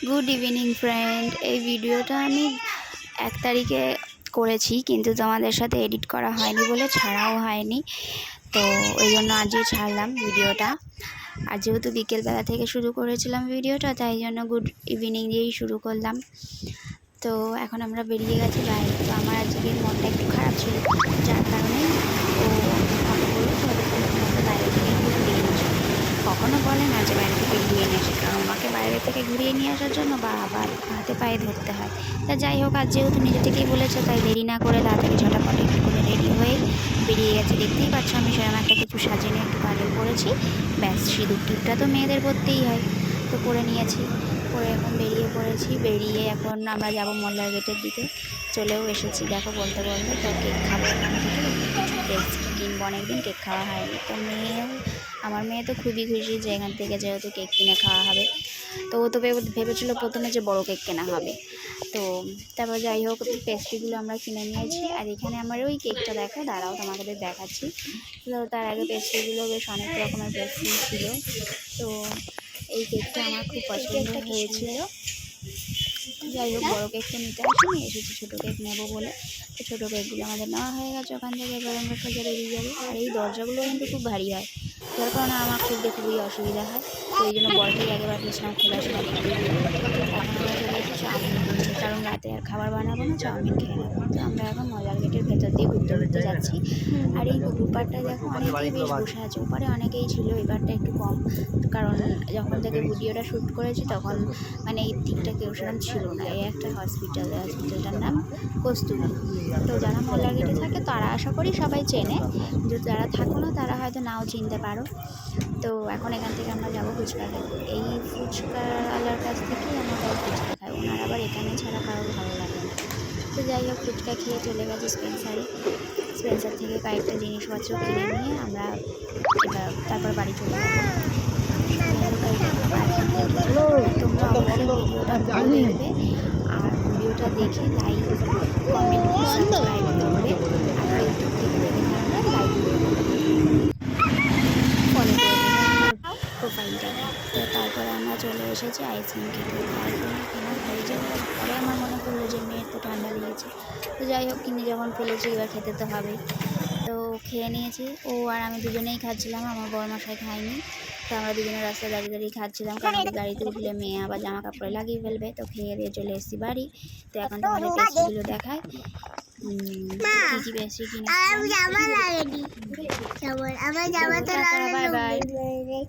Good evening friend. এই ভিডিওটা আমি 1 তারিখে করেছি, কিন্তু তোমাদের সাথে এডিট করা হয়নি বলে ছাড়াও হয়নি। তো ওই জন্য আজই ছাড়লাম ভিডিওটা। আর যেহেতু বিকেলবেলা থেকে শুরু করেছিলাম ভিডিওটা, তাই জন্য গুড ইভিনিং দিয়েই শুরু করলাম। তো এখন আমরা বেরিয়ে গেছি বাইরে। তো আমার আজকে মনটা একটু খারাপ ছিল, যার কারণে ও আমাকে বললো বাইরে থেকে ঘুরিয়ে নিয়ে আসে। কখনো বলে না যে বাইরে থেকে ঘুরিয়ে নিয়ে আসে, কারণ আমাকে বাইরে থেকে ঘুরিয়ে নিয়ে আসার জন্য বারবার হাতে পায়ে ধরতে হয়। তা যাই হোক, আজ যেহেতু নিজে থেকেই বলেছে, তাই দেরি না করে তাড়াতাড়ি ঝটাপট একটু করে রেডি হয়ে বেরিয়ে গেছে। দেখতেই পাচ্ছ আমি সেরকম একটা কিছু সাজিয়ে নিয়ে একটু কাজল করেছি, ব্যাস। সিঁদুর টিপটা তো মেয়েদের করতেই হয়, তো করে নিয়েছি। করে এখন বেরিয়ে পড়েছি। বেরিয়ে এখন আমরা যাব মোল্লার গেটের দিকে। চলেও এসেছি দেখো, বলতে বলতে। তো কেক খাবো ওখান থেকে, কিছু পেস্ট্রি কিনবো, অনেকদিন কেক খাওয়া হয়নি। তো আমার মেয়ে তো খুবই খুশি যে এখান থেকে যেহেতু কেক কিনে খাওয়া হবে। তো ও তো ভেবেছিল প্রথমে যে বড় কেক কেনা হবে। তো তারপর যাই হোক, পেস্ট্রিগুলো আমরা কিনে নিয়েছি। আর এখানে আমার ওই কেকটা দেখো, দাঁড়াও তোমাদের দেখাচ্ছি। তো তার আগে পেস্ট্রিগুলো বেশ অনেক রকমের পেস্ট্রি ছিল। তো এই কেকটা আমার খুব পছন্দ হয়েছিল। যাই হোক, বড়ো কেক তো নিতে আসিনি, এসেছি ছোটো কেক নেবো বলে। তো ছোটো কেকগুলো আমাদের নেওয়া হয়ে গেছে ওখান থেকে। এবার আমরা সোজা বেরিয়ে যাবো। আর এই দরজাগুলো কিন্তু খুব ভারী হয়, যার কারণে আমার খুবই অসুবিধা হয়। তো এই জন্য বড়কেই আগে পাঠিয়েছিলাম খোলার সময়। এখন আমরা চলে এসেছি চাউমিন কিনতে, কারণ রাতে আর খাবার বানাবো না, চাউমিন খেয়ে নেবো। তো আমরা এখন মজার গেটের ভেতর দিয়ে ঘুরতে যাচ্ছি। আর এই পুকুর পাড়টায় দেখো অনেকেই বেশ বসে আছে, ওপারে অনেকেই ছিল, এবারটা একটু কম। কারণ যখন থেকে ভিডিওটা শ্যুট করেছি তখন মানে এই দিকটা কেউ সেরকম ছিল না। এই একটা হসপিটালটার নাম কস্তুরী। তো যারা মোল্লার গেটে থাকে তারা আশা করি সবাই চেনে, যে যারা থাকো না তারা হয়তো নাও চিনতে পারো। তো এখন এখান থেকে আমরা যাবো ফুচকা খেতে। এই ফুচকাওয়ালার কাছ থেকেই আমরা ফুচকা খাই, ওনার আবার এখানে ছাড়া কারোর ভালো লাগে না। তো যাই হোক, ফুচকা খেয়ে চলে গেছি স্পেন্সার থেকে কয়েকটা জিনিসপত্র কিনে নিয়ে আমরা এবার তারপর বাড়ি চলে যাবো। তোমরা অবশ্যই ভিডিওটা দেখবে, আর ভিডিওটা দেখে লাইক, কমেন্ট, সাবস্ক্রাইব করবে। আর ইউটিউব থেকে দেখে থাকলে লাইক ফলো করে প্রোফাইলটা। তো তারপরে আমরা চলে এসেছি আইসক্রিম খেতে। আইসক্রিম কেনা হয়ে যাওয়ার পরে আমার মনে পড়লো যে মেয়ের তো ঠান্ডা লেগেছে। তো যাই হোক, কিনে যখন ফেলেছি এবার খেতে তো হবেই। তো খেয়ে নিয়েছি, ও আর আমি দুজনেই খাচ্ছিলাম, আমার বড়মশাই খায়নি। তো আমরা দুজনে রাস্তায় দাঁড়িয়ে খাচ্ছিলাম, কারণ গাড়িতে উঠলে মেয়ে আবার জামা কাপড়ে লাগিয়ে ফেলবে। তো খেয়ে দিয়ে চলে এসেছি বাড়ি। তো এখন তোমাদের পেস্ট্রিগুলো দেখায়, কী কী পেস্ট্রি কিনেছি। Bye bye.